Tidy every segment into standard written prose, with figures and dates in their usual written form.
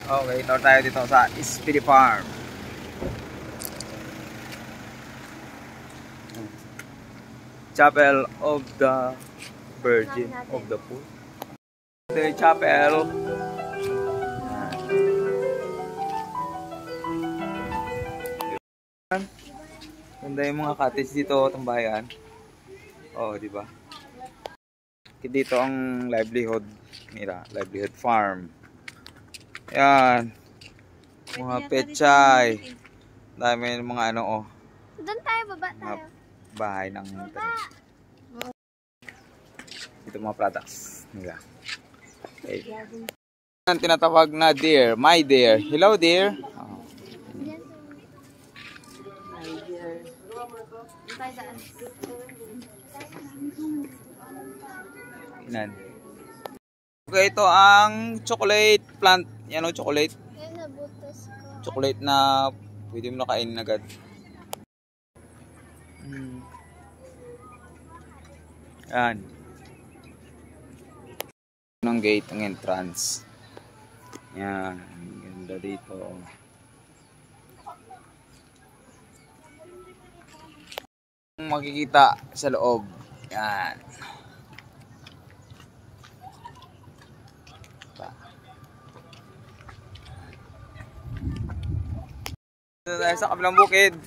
Okay, ito tayo dito sa Speedy Farm. Chapel of the Virgin of the Pool. Ito yung chapel. Ganda yung mga cottage dito, tambayan. Oh, di ba? Dito ang livelihood nila, livelihood farm. Yan. Mga pechay. Dami ng mga ano, oh. Doon tayo, baba tayo. Bahay ng ito mga products nila. Okay. Ang tinatawag na deer, my deer. Hello deer. Oh. My dear. Yan. Okay, ito ang chocolate plant. Yan o, chocolate. Yan, nabutas ko. Chocolate na pwede mo na kainin agad. Yan. Ang gate, ang entrance. Yan. Ganda dito. Makikita sa loob. Yan. Dito tayo sa kabilang bukid.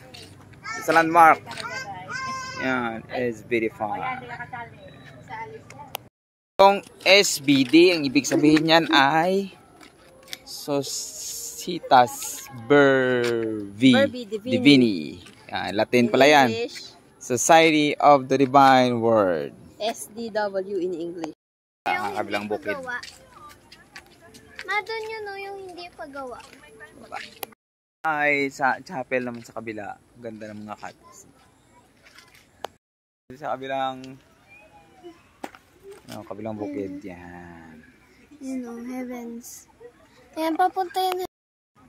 Sa landmark. Yan. SBD Farm. Itong SBD, ang ibig sabihin niyan ay Societas Verbi Divini. Yan, Latin pala yan. Society of the Divine Word. SDW in English. Ang kabilang bukid. Madon yun no, yung hindi pagawa. Ay, sa chapel naman sa kabila. Ganda ng mga cottage. Sa kabilang bukid. Yan. You know, heavens. Ayan, papunta yun.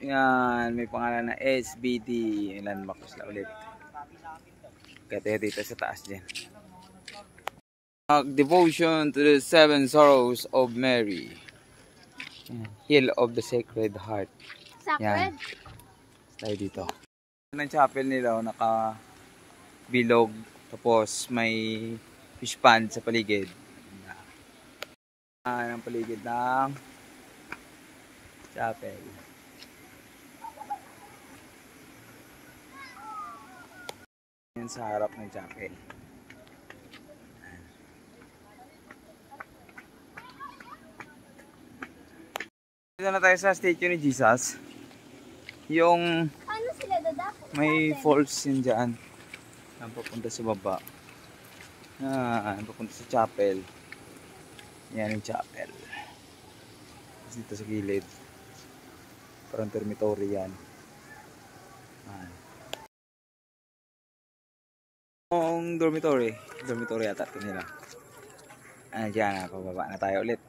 Yan, may pangalan na SBD. Landmark sila ulit. Kaya tayo dito sa taas dyan. Devotion to the Seven Sorrows of Mary. Hill of the Sacred Heart. Sacred? Yan. Tayo dito. Ang chapel nila, naka-bilog. Tapos may fish pond sa paligid. Ang paligid ng chapel. Yan sa harap ng chapel. Dito na tayo sa statue ni Jesus. Yung Ano sila dadapo? may falls yun dyan. Yan, papunta sa baba. Yan, papunta sa chapel. Yan yung chapel. Dito sa gilid. Parang dormitory yan. Yan. Yung dormitory. Dormitory yata ito nila. Diyan, pababa na tayo ulit.